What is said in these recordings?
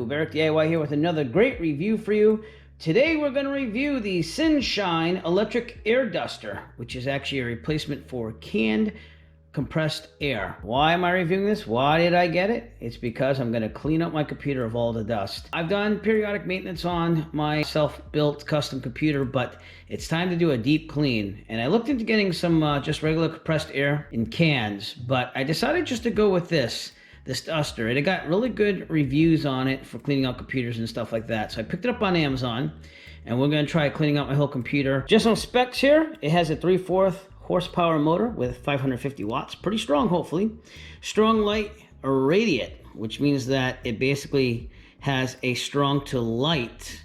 YouTube, Eric DIY here with another great review for you. Today we're going to review the Sunshine Electric Air Duster, which is actually a replacement for canned compressed air. Why am I reviewing this? Why did I get it? It's because I'm going to clean up my computer of all the dust. I've done periodic maintenance on my self-built custom computer, but it's time to do a deep clean. And I looked into getting some just regular compressed air in cans, but I decided just to go with this duster. And it got really good reviews on it for cleaning out computers and stuff like that. So I picked it up on Amazon, and we're going to try cleaning out my whole computer. Just some specs here. It has a 3/4 horsepower motor with 550 watts. Pretty strong, hopefully. Strong light radiate, which means that it basically has a strong to light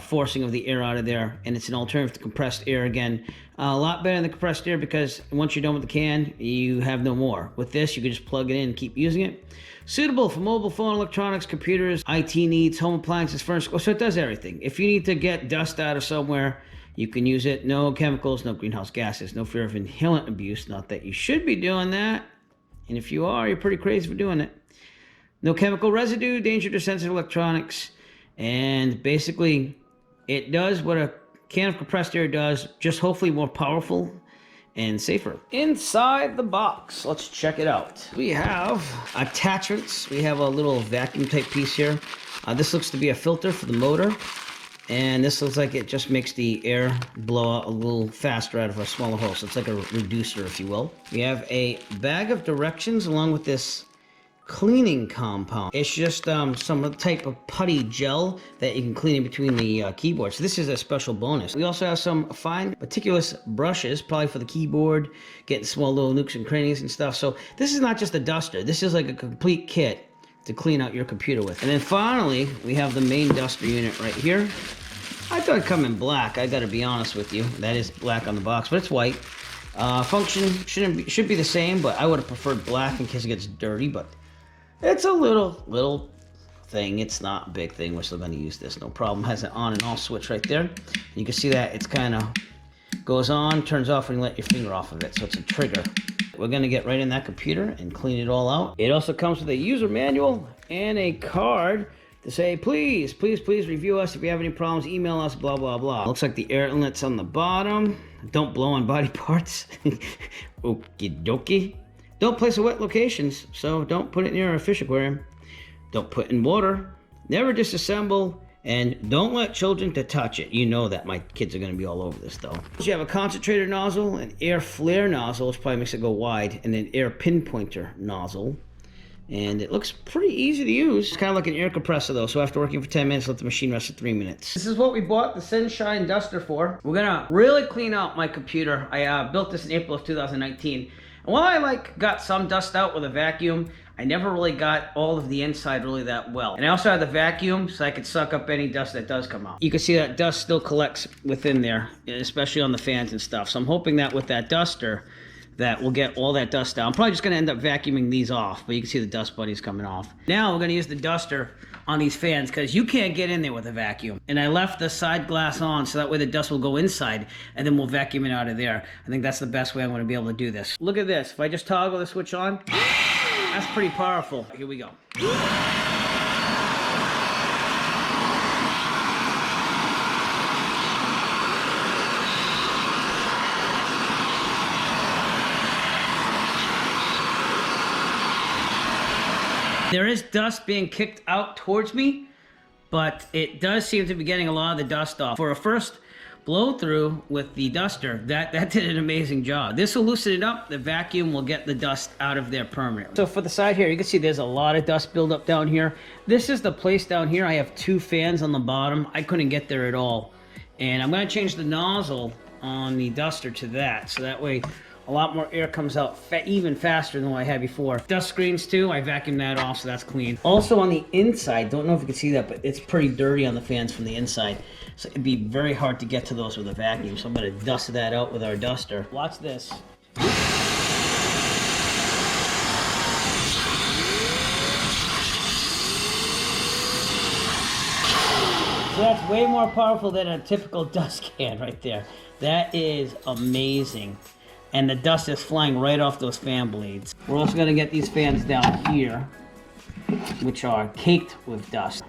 forcing of the air out of there, and it's an alternative to compressed air. Again, a lot better than compressed air, because once you're done with the can, you have no more. With this, you can just plug it in and keep using it. Suitable for mobile phone, electronics, computers, IT needs, home appliances, furniture. So it does everything. If you need to get dust out of somewhere, you can use it. No chemicals, no greenhouse gases, no fear of inhalant abuse. Not that you should be doing that, and if you are, you're pretty crazy for doing it. No chemical residue, danger to sensitive electronics. And basically, it does what a can of compressed air does, just hopefully more powerful and safer. Inside the box, let's check it out. We have attachments. We have a little vacuum type piece here. This looks to be a filter for the motor. And this looks like it just makes the air blow out a little faster out of a smaller hole. So it's like a reducer, if you will. We have a bag of directions along with this cleaning compound. It's just some type of putty gel that you can clean in between the keyboards. So this is a special bonus. We also have some fine meticulous brushes, probably for the keyboard, getting small little nooks and crannies and stuff. So this is not just a duster. This is like a complete kit to clean out your computer with. And then finally, we have the main duster unit right here. I thought it'd come in black, I gotta be honest with you. That is black on the box, but it's white. Function should be the same, but I would have preferred black in case it gets dirty, but it's a little thing. It's not a big thing. We're still gonna use this, no problem. Has an on and off switch right there. You can see that it's kind of goes on, turns off when you let your finger off of it, so it's a trigger. We're gonna get right in that computer and clean it all out. It also comes with a user manual and a card to say, please review us. If you have any problems, email us, blah, blah, blah. Looks like the air inlet's on the bottom. Don't blow on body parts. Okie dokie. Don't place at wet locations, so don't put it near a fish aquarium. Don't put in water. Never disassemble. And don't let children to touch it. You know that my kids are going to be all over this, though. You have a concentrator nozzle, an air flare nozzle, which probably makes it go wide, and an air pinpointer nozzle. And it looks pretty easy to use. It's kind of like an air compressor, though, so after working for 10 minutes, let the machine rest for 3 minutes. This is what we bought the Sunshine Duster for. We're gonna really clean out my computer. I built this in April of 2019. And while I got some dust out with a vacuum, I never really got all of the inside really that well. And I also had the vacuum so I could suck up any dust that does come out. You can see that dust still collects within there, especially on the fans and stuff. So I'm hoping that with that duster, that we'll get all that dust out. I'm probably just gonna end up vacuuming these off, but you can see the dust bunnies coming off. Now we're gonna use the duster on these fans, because you can't get in there with a vacuum. And I left the side glass on so that way the dust will go inside, and then we'll vacuum it out of there. I think that's the best way I'm gonna be able to do this. Look at this, if I just toggle the switch on, that's pretty powerful. Here we go. There is dust being kicked out towards me, but it does seem to be getting a lot of the dust off. For a first blow through with the duster, that did an amazing job. This will loosen it up. The vacuum will get the dust out of there permanently. So for the side here, you can see there's a lot of dust buildup down here. This is the place down here. I have 2 fans on the bottom. I couldn't get there at all. And I'm gonna change the nozzle on the duster to that, so that way a lot more air comes out even faster than what I had before. Dust screens too, I vacuumed that off, so that's clean. Also on the inside, don't know if you can see that, but it's pretty dirty on the fans from the inside. So it'd be very hard to get to those with a vacuum. So I'm gonna dust that out with our duster. Watch this. So that's way more powerful than a typical dust can right there. That is amazing. And the dust is flying right off those fan blades. We're also gonna get these fans down here. which are caked with dust.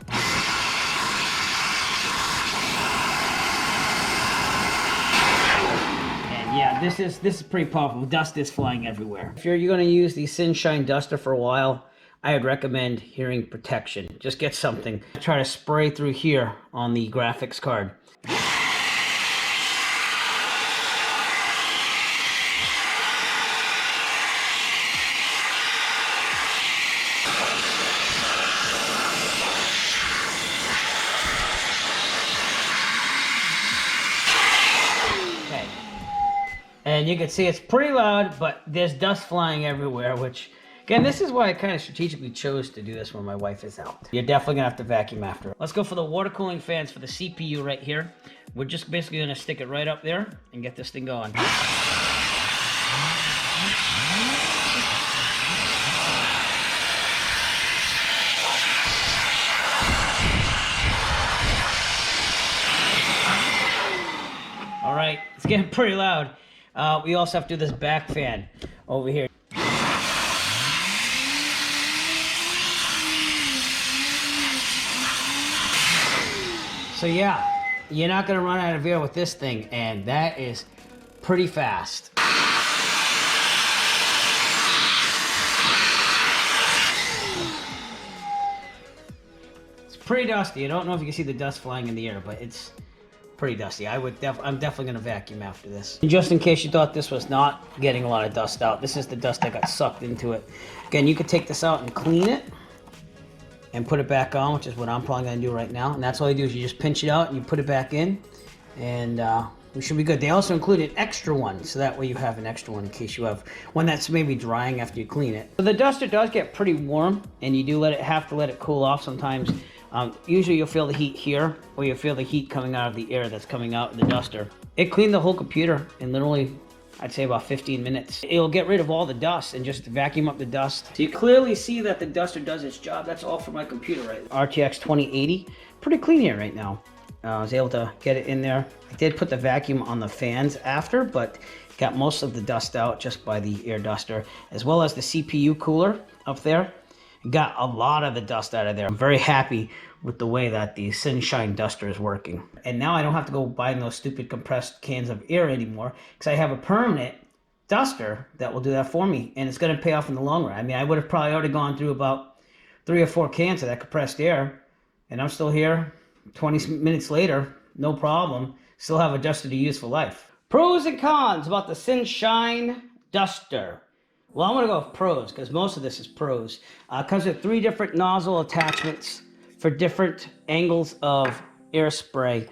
Yeah, this is pretty powerful. Dust is flying everywhere. If you're going to use the Sunshine Duster for a while, I would recommend hearing protection. Just get something. Try to spray through here on the graphics card. And you can see it's pretty loud, but there's dust flying everywhere, which, again, this is why I kind of strategically chose to do this when my wife is out. You're definitely going to have to vacuum after. Let's go for the water cooling fans for the CPU right here. We're just basically going to stick it right up there and get this thing going. All right, it's getting pretty loud. We also have to do this back fan over here. So yeah, you're not going to run out of air with this thing, and that is pretty fast. It's pretty dusty. I don't know if you can see the dust flying in the air, but it's pretty dusty. I'm definitely going to vacuum after this. And just in case you thought this was not getting a lot of dust out, this is the dust that got sucked into it. Again, you could take this out and clean it and put it back on, which is what I'm probably going to do right now. And that's all you do is you just pinch it out and you put it back in, and we should be good. They also include an extra one, so that way you have an extra one in case you have one that's maybe drying after you clean it. So the duster does get pretty warm, and you do have to let it cool off sometimes. Usually you'll feel the heat here, or you'll feel the heat coming out of the air that's coming out of the duster. It cleaned the whole computer in literally, I'd say, about 15 minutes. It'll get rid of all the dust and just vacuum up the dust. So you clearly see that the duster does its job. That's all for my computer, right? RTX 2080, pretty clean here right now. I was able to get it in there. I did put the vacuum on the fans after, but got most of the dust out just by the air duster, as well as the CPU cooler up there. Got a lot of the dust out of there. I'm very happy with the way that the Sunshine Duster is working. And now I don't have to go buying those stupid compressed cans of air anymore, because I have a permanent duster that will do that for me, and it's going to pay off in the long run. I mean, I would have probably already gone through about 3 or 4 cans of that compressed air, and I'm still here 20 minutes later, no problem. Still have a duster to use for life. Pros and cons about the Sunshine Duster. Well, I'm going to go with pros, because most of this is pros. It comes with 3 different nozzle attachments for different angles of air spray.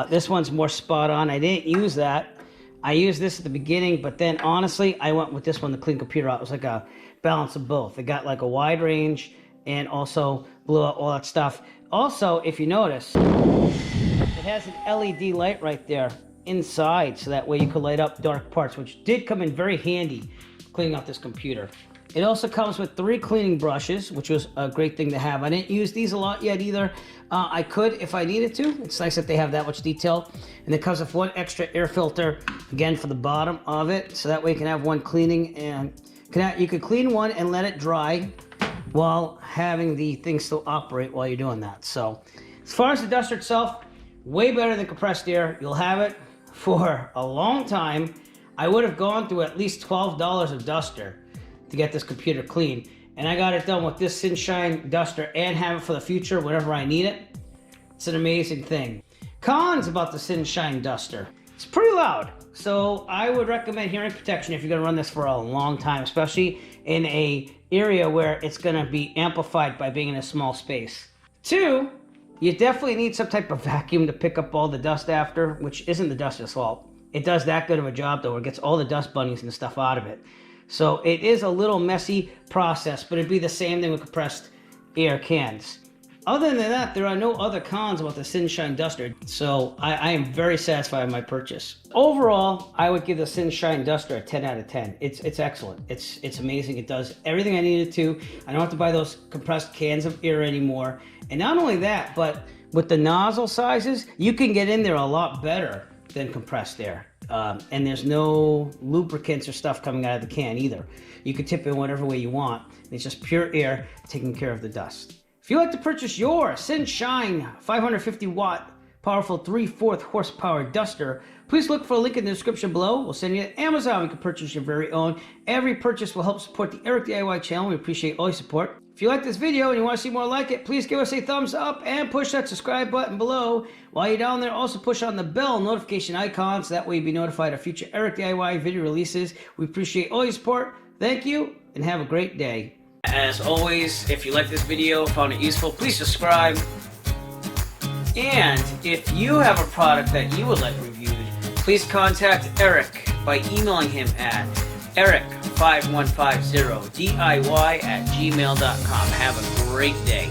This one's more spot on. I didn't use that. I used this at the beginning, but then honestly, I went with this one to clean computer out. It was like a balance of both. It got like a wide range and also blew out all that stuff. Also, if you notice, it has an LED light right there inside, so that way you could light up dark parts, which did come in very handy cleaning out this computer. It also comes with 3 cleaning brushes, which was a great thing to have. I didn't use these a lot yet either. I could if I needed to. It's nice that they have that much detail. And it comes with 1 extra air filter, again, for the bottom of it, so that way you can have one cleaning, and you could clean one and let it dry while having the thing still operate while you're doing that. So as far as the duster itself, way better than compressed air. You'll have it for a long time. I would have gone through at least $12 of duster to get this computer clean, and I got it done with this Sunshine Duster and have it for the future whenever I need it. It's an amazing thing. Cons about the Sunshine Duster. It's pretty loud, so I would recommend hearing protection if you're going to run this for a long time, especially in a area where it's going to be amplified by being in a small space. 2, you definitely need some type of vacuum to pick up all the dust after, which isn't the duster's fault. It does that good of a job though, where it gets all the dust bunnies and stuff out of it. So it is a little messy process, but it'd be the same thing with compressed air cans. Other than that, there are no other cons about the Sunshine Duster, so I am very satisfied with my purchase. Overall, I would give the Sunshine Duster a 10 out of 10. It's excellent. It's amazing. It does everything I needed to. I don't have to buy those compressed cans of air anymore. And not only that, but with the nozzle sizes, you can get in there a lot better than compressed air. And there's no lubricants or stuff coming out of the can either. You can tip it in whatever way you want. It's just pure air taking care of the dust. If you'd like to purchase your Shine 550 watt powerful 3/4 horsepower duster, please look for a link in the description below. We'll send you to Amazon. You can purchase your very own. Every purchase will help support the Eric DIY channel. We appreciate all your support. If you like this video and you want to see more like it, please give us a thumbs up and push that subscribe button below. While you're down there, also push on the bell notification icon so that way you'll be notified of future Eric DIY video releases. We appreciate all your support. Thank you and have a great day. As always, if you like this video, found it useful, please subscribe. And if you have a product that you would like reviewed, please contact Eric by emailing him at eric5150diy@gmail.com. Have a great day.